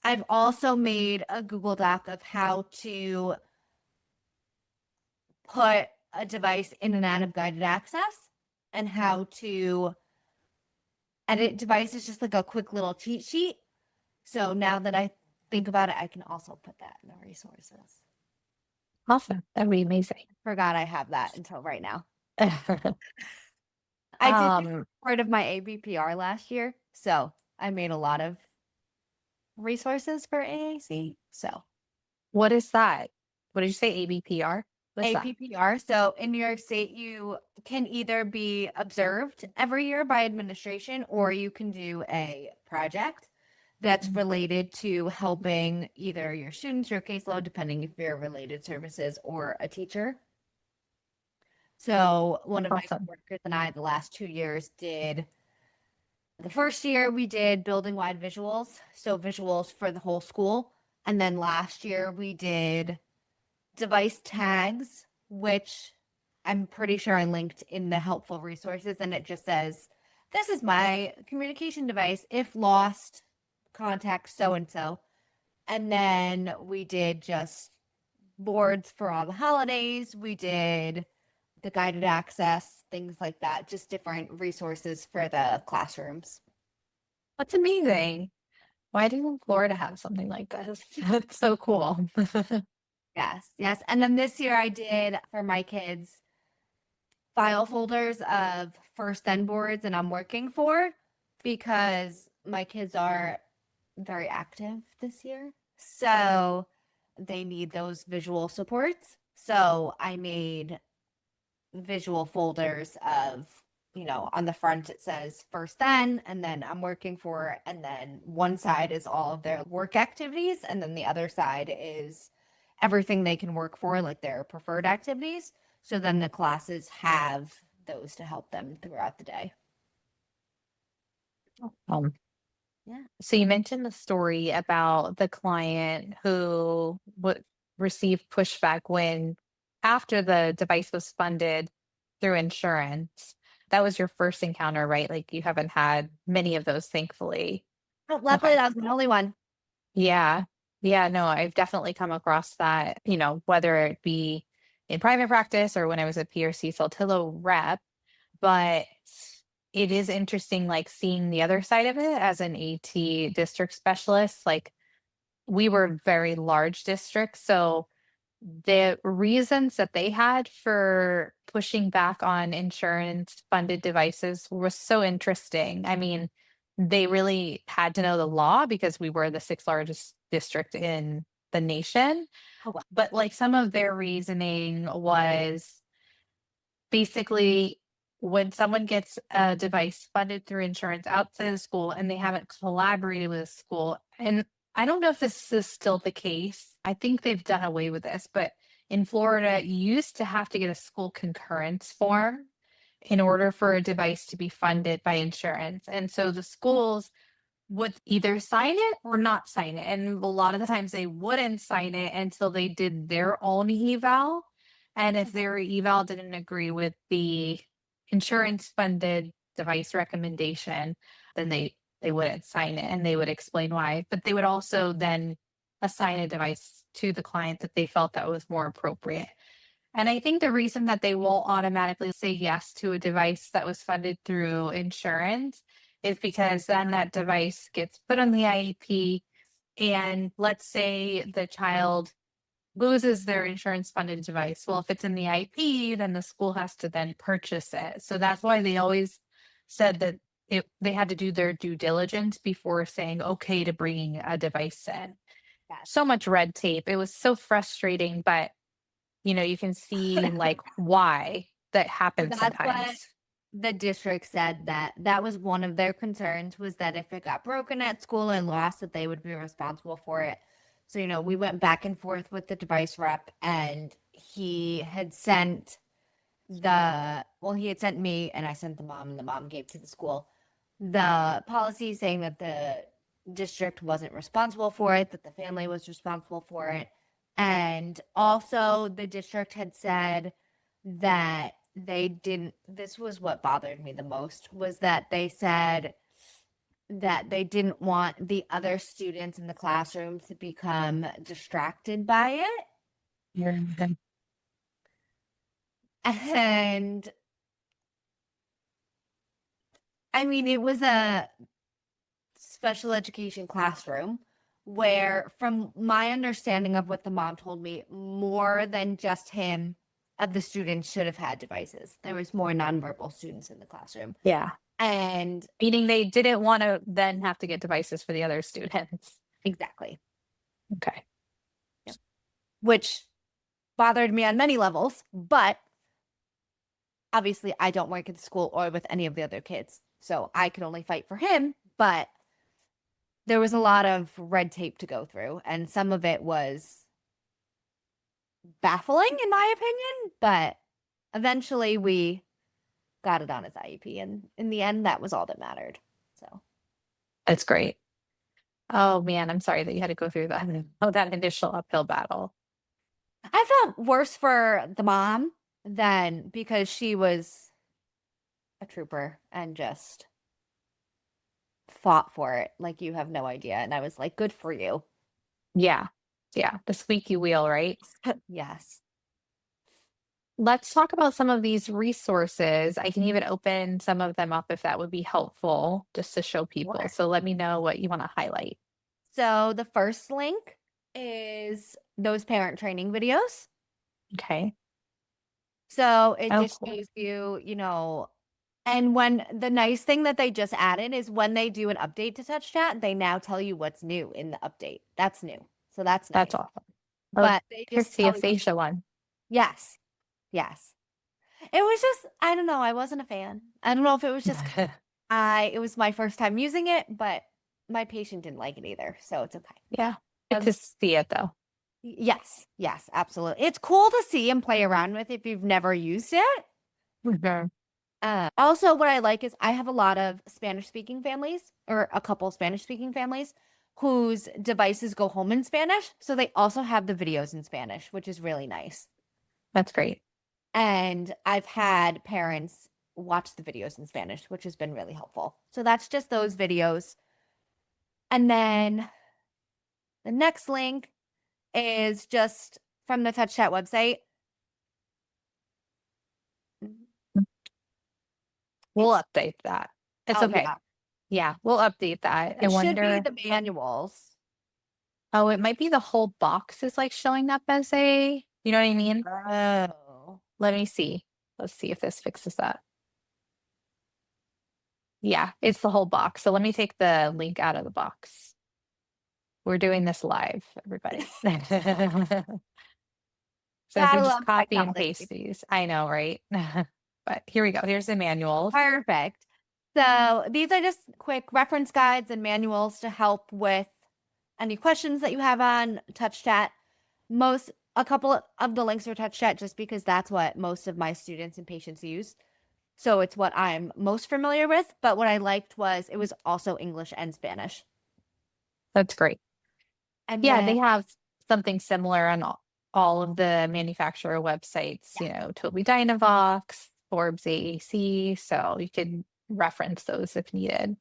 I've also made a Google Doc of how to put a device in and out of guided access and how to edit devices, just like a quick little cheat sheet. So now that I think about it, I can also put that in the resources. Awesome. That'd be amazing. Forgot I have that until right now. I did do um, part of my ABPR last year, so I made a lot of resources for AAC. So what is that? What did you say? ABPR? What's that? APPR. So in New York State, you can either be observed every year by administration or you can do a project that's related to helping either your students, your caseload, depending if you're related services or a teacher. So one of my Awesome. workers and I, the last 2 years, did the first year we did building wide visuals, so visuals for the whole school. And then last year we did device tags, which I'm pretty sure I linked in the helpful resources. And it just says, this is my communication device. If lost, contact so and so. And then we did just boards for all the holidays. We did the guided access, things like that, just different resources for the classrooms. That's amazing. Why didn't Florida have something like this? That's so cool. Yes, yes. And then this year I did for my kids file folders of first then boards and I'm working for because my kids are very active this year. So they need those visual supports. So I made visual folders of, on the front it says first then, and then I'm working for, and then one side is all of their work activities, and then the other side is everything they can work for, like their preferred activities. So then the classes have those to help them throughout the day. Um, Yeah. so you mentioned the story about the client who would receive pushback when after the device was funded through insurance. That was your first encounter, right? Like you haven't had many of those, thankfully. Oh, luckily, Okay. that was the only one. Yeah. Yeah, no, I've definitely come across that, whether it be in private practice or when I was a PRC Saltillo rep, but it is interesting like seeing the other side of it as an AT district specialist. Like we were very large districts, so the reasons that they had for pushing back on insurance funded devices was so interesting. I mean, they really had to know the law because we were the sixth largest district in the nation. Oh, wow. But like some of their reasoning was basically when someone gets a device funded through insurance outside of school and they haven't collaborated with a school, and I don't know if this is still the case. I think they've done away with this, but in Florida, you used to have to get a school concurrence form in order for a device to be funded by insurance. And so the schools would either sign it or not sign it. And a lot of the times they wouldn't sign it until they did their own eval. And if their eval didn't agree with the insurance funded device recommendation, then they wouldn't sign it and they would explain why. But they would also then assign a device to the client that they felt that was more appropriate. And I think the reason that they won't automatically say yes to a device that was funded through insurance is because then that device gets put on the IEP. And let's say the child loses their insurance funded device. Well, if it's in the IEP, then the school has to then purchase it. So that's why they always said that they had to do their due diligence before saying okay to bringing a device in. So much red tape. It was so frustrating, but you can see like why that happens That's what sometimes. the district said, that that was one of their concerns, was that if it got broken at school and lost, that they would be responsible for it. So, we went back and forth with the device rep, and he had sent he had sent me, and I sent the mom, and the mom gave to the school the policy saying that the district wasn't responsible for it, that the family was responsible for it. And also, the district had said that they didn't, this was what bothered me the most, was that they said that they didn't want the other students in the classroom to become distracted by it. Yeah. And I mean, it was a special education classroom where, from my understanding of what the mom told me, more than just him of the students should have had devices. There was more nonverbal students in the classroom. Yeah. And Meaning they didn't want to then have to get devices for the other students. exactly. Okay. Yep. Which bothered me on many levels, but obviously I don't work at the school or with any of the other kids. So I could only fight for him, but there was a lot of red tape to go through, and some of it was baffling in my opinion, but eventually we got it on his IEP, and in the end that was all that mattered. So That's great. Oh man, I'm sorry that you had to go through that. Oh, that initial uphill battle. I felt worse for the mom than, because she was a trooper and just fought for it like you have no idea. And I was like, good for you. Yeah. Yeah. The squeaky wheel, right? Yes. Let's talk about some of these resources. I can even open some of them up if that would be helpful just to show people. Sure. So let me know what you want to highlight. So the first link is those parent training videos. Okay. So it Oh, just cool. shows you, and when the nice thing that they just added is when they do an update to Touch Chat, they now tell you what's new in the update. That's new. So that's That's nice. awesome. Oh, But they here's just the tell you, aphasia one. yes, yes. It was just, I don't know, I wasn't a fan. I don't know if it was just it was my first time using it, but my patient didn't like it either, so it's okay. Yeah. Good to see it though. Yes, yes, absolutely. It's cool to see and play around with if you've never used it. Mhm. Also, what I like is I have a lot of Spanish speaking families, or a couple Spanish speaking families, whose devices go home in Spanish. So they also have the videos in Spanish, which is really nice. That's great. And I've had parents watch the videos in Spanish, which has been really helpful. So that's just those videos. And then the next link is just from the Touch Chat website. We'll It's, update that. It's oh, okay. yeah, Yeah, we'll update that. I it should be wonder. the manuals. Oh, it might be the whole box is like showing up as a, you know what I mean? Oh. Let me see. Let's see if this fixes that. Yeah, it's the whole box. So let me take the link out of the box. We're doing this live, everybody. So I Gotta can just love copy and technology. paste these. I know, right? But here we go. Here's the manuals. Perfect. So these are just quick reference guides and manuals to help with any questions that you have on Touch Chat. A couple of the links are Touch Chat just because that's what most of my students and patients use. So it's what I'm most familiar with. But what I liked was it was also English and Spanish. That's great. And Yeah, then, they have something similar on all of the manufacturer websites, yeah, Tobii Dynavox, Forbes AAC. So you can reference those if needed.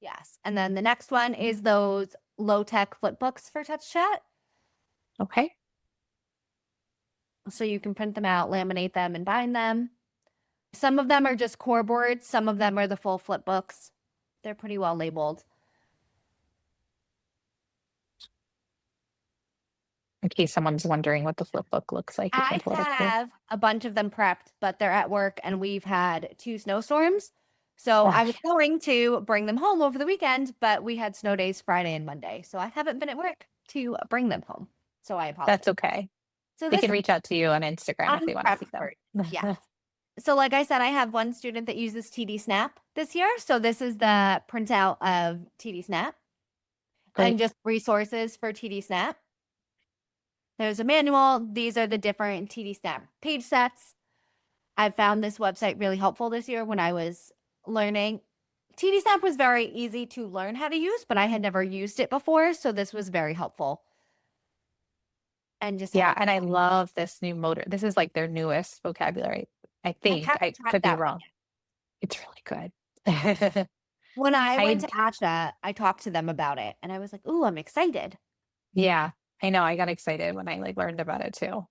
yes. And then the next one is those low tech flip books for Touch Chat. Okay. So you can print them out, laminate them, and bind them. Some of them are just core boards, some of them are the full flip books. They're pretty well labeled. In case someone's wondering what the flip book looks like, you can I pull it up here. have a bunch of them prepped, but they're at work and we've had 2 snowstorms. So I was Okay, going to bring them home over the weekend, but we had snow days Friday and Monday. So I haven't been at work to bring them home. So I that's apologize. okay. So They this can reach out to you on Instagram if they want to see unprepped them. version. Yeah. So like I said, I have one student that uses TD Snap this year. So this is the printout of TD Snap and Great. just resources for TD Snap. There's a manual. These are the different TD Snap page sets. I found this website really helpful this year when I was learning. TD Snap was very easy to learn how to use, but I had never used it before. So this was very helpful. And just Yeah, having, and I love this new motor. This is like their newest vocabulary. I I think haven't I tried could be that one wrong. yet. It's really good. When I went I to ASHA, I talked to them about it and I was like, ooh, I'm excited. Yeah, I know. I got excited when I like learned about it too.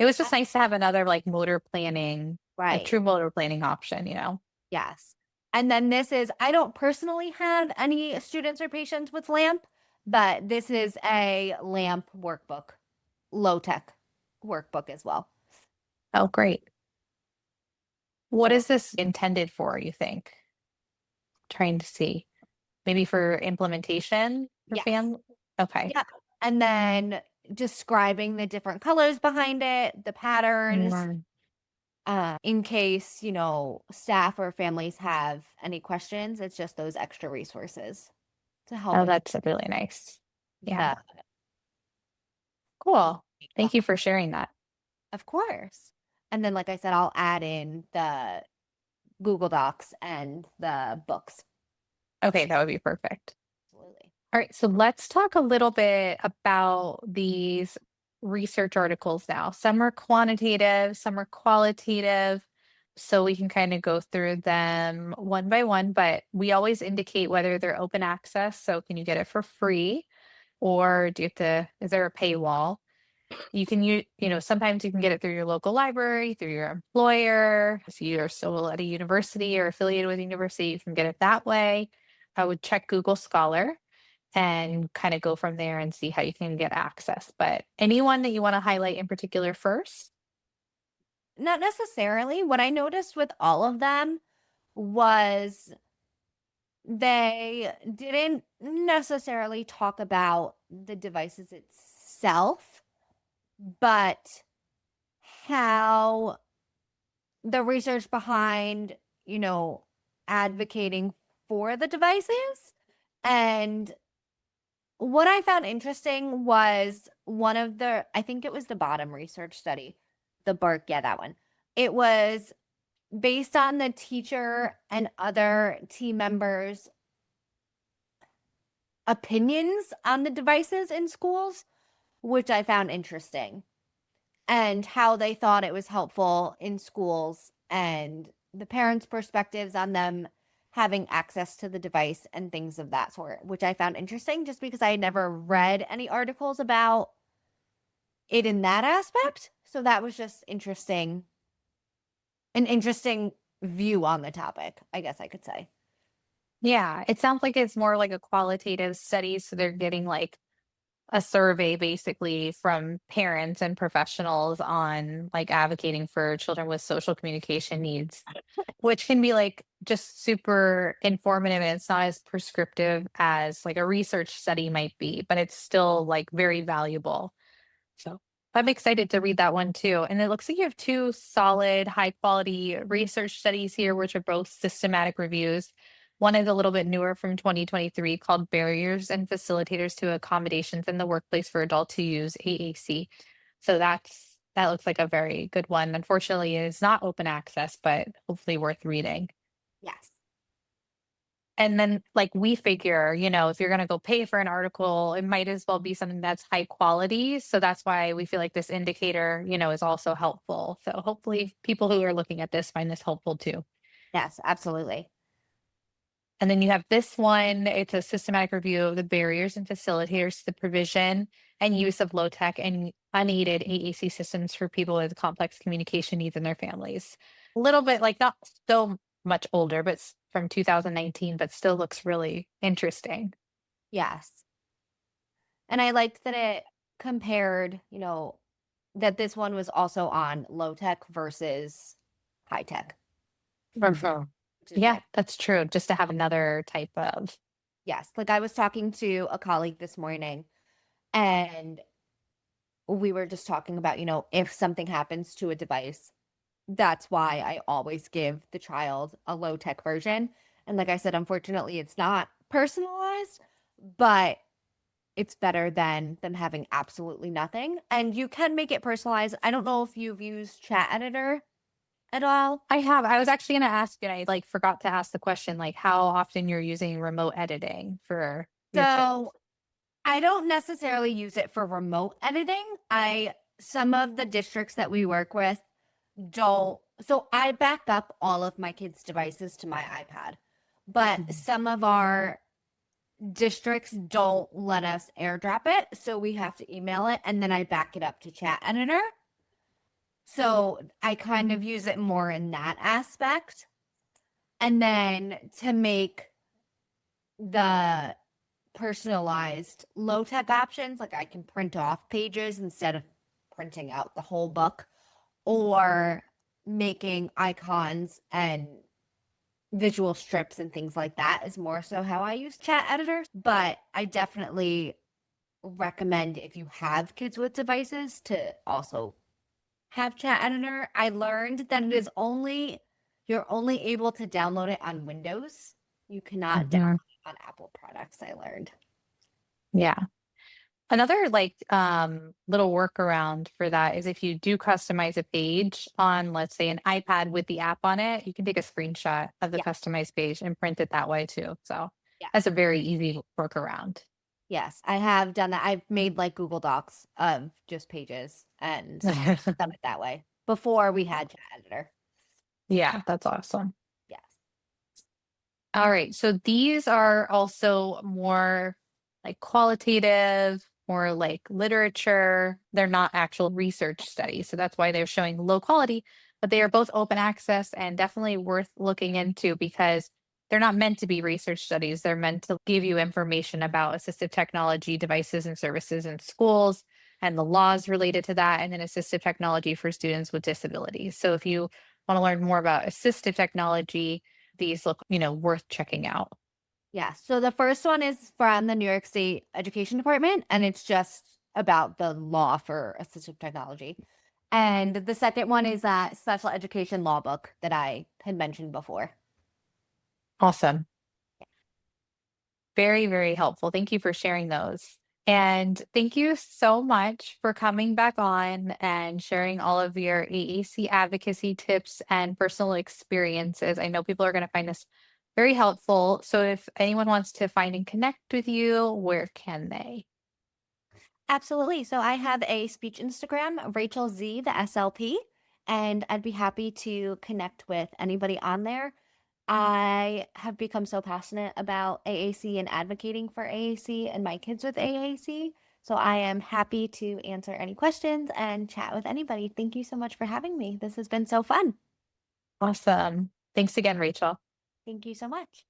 It was just nice to have another like motor planning, a Right. true motor planning option. Yes. And then this is, I don't personally have any students or patients with LAMP, but this is a LAMP workbook, low tech workbook as well. Oh, great. What So, is this intended for, you think? Trying to see. Maybe for implementation for yes. fan? Okay. Yeah. And then describing the different colors behind it, the patterns, Mm. in case, staff or families have any questions. It's just those extra resources to help Oh, with that's really nice. Yeah, the, cool. Thank you for sharing that. of course. And then, like I said, I'll add in the Google Docs and the books. Okay, that would be perfect. Absolutely. All right, so let's talk a little bit about these research articles now. Some are quantitative, some are qualitative. So we can kind of go through them one by one, but we always indicate whether they're open access. So can you get it for free or is there a paywall? You can sometimes you can get it through your local library, through your employer. If you're still at a university or affiliated with a university, you can get it that way. I would check Google Scholar and kind of go from there and see how you can get access. But anyone that you want to highlight in particular first? Not necessarily. What I noticed with all of them was they didn't necessarily talk about the devices itself, but how the research behind, you know, advocating for the devices. And what I found interesting was I think it was the bottom research study, the Bark, yeah, that one. It was based on the teacher and other team members' opinions on the devices in schools, which I found interesting, and how they thought it was helpful in schools and the parents' perspectives on them having access to the device and things of that sort, which I found interesting just because I had never read any articles about it in that aspect. So that was just interesting, an interesting view on the topic, I guess I could say. Yeah, it sounds like it's more like a qualitative study. So they're getting like a survey basically from parents and professionals on like advocating for children with social communication needs, which can be like just super informative and it's not as prescriptive as like a research study might be, but it's still like very valuable. So I'm excited to read that one too. And it looks like you have two solid, high quality research studies here, which are both systematic reviews. One is a little bit newer from 2023 called Barriers and Facilitators to Accommodations in the Workplace for Adults Who Use AAC. So that looks like a very good one. Unfortunately, it's not open access, but hopefully worth reading. Yes. And then, like, we figure, if you're going to go pay for an article, it might as well be something that's high quality. So that's why we feel like this indicator, is also helpful. So hopefully, people who are looking at this find this helpful too. Yes, absolutely. And then you have this one, it's a systematic review of the barriers and facilitators to the provision and use of low tech and unaided AAC systems for people with complex communication needs in their families. A little bit like not so much older, but from 2019, but still looks really interesting. Yes. And I liked that it compared, that this one was also on low tech versus high tech, Mhm. which is Yeah, nice. that's true. Just to have another type of. Yes. Like I was talking to a colleague this morning and we were just talking about, if something happens to a device, that's why I always give the child a low tech version. And like I said, unfortunately, it's not personalized, but it's better than them having absolutely nothing. And you can make it personalized. I don't know if you've used Chat Editor at all. I have. I was actually going to ask, and I like forgot to ask the question, like how often you're using remote editing for your kids. So I don't necessarily use it for remote editing. Some of the districts that we work with don't. So I back up all of my kids' devices to my iPad, but Mhm. some of our districts don't let us airdrop it. So we have to email it and then I back it up to Chat Editor. So I kind of use it more in that aspect. And then to make the personalized low tech options, like I can print off pages instead of printing out the whole book, or making icons and visual strips and things like that is more so how I use Chat Editor. But I definitely recommend if you have kids with devices to also have Chat Editor. I learned that you're only able to download it on Windows. You cannot download Mhm. it on Apple products, I learned. Yeah. Another like little workaround for that is if you do customize a page on, let's say, an iPad with the app on it, you can take a screenshot of the Yeah. customized page and print it that way too. So Yeah. that's a very easy workaround. Yes, I have done that. I've made like Google Docs of just pages and done it that way before we had Chat Editor. Yeah, that's awesome. Yes. All right. So these are also more like qualitative, more like literature. They're not actual research studies. So that's why they're showing low quality, but they are both open access and definitely worth looking into because they're not meant to be research studies. They're meant to give you information about assistive technology devices and services in schools and the laws related to that, and then assistive technology for students with disabilities. So if you want to learn more about assistive technology, these look, worth checking out. Yeah. So the first one is from the New York State Education Department, and it's just about the law for assistive technology. And the second one is that special education law book that I had mentioned before. Awesome. Very, very helpful. Thank you for sharing those. And thank you so much for coming back on and sharing all of your AAC advocacy tips and personal experiences. I know people are going to find this very helpful. So if anyone wants to find and connect with you, where can they? Absolutely. So I have a speech Instagram, Rachel Z, the SLP, and I'd be happy to connect with anybody on there. I have become so passionate about AAC and advocating for AAC and my kids with AAC. So I am happy to answer any questions and chat with anybody. Thank you so much for having me. This has been so fun. Awesome. Thanks again, Rachel. Thank you so much.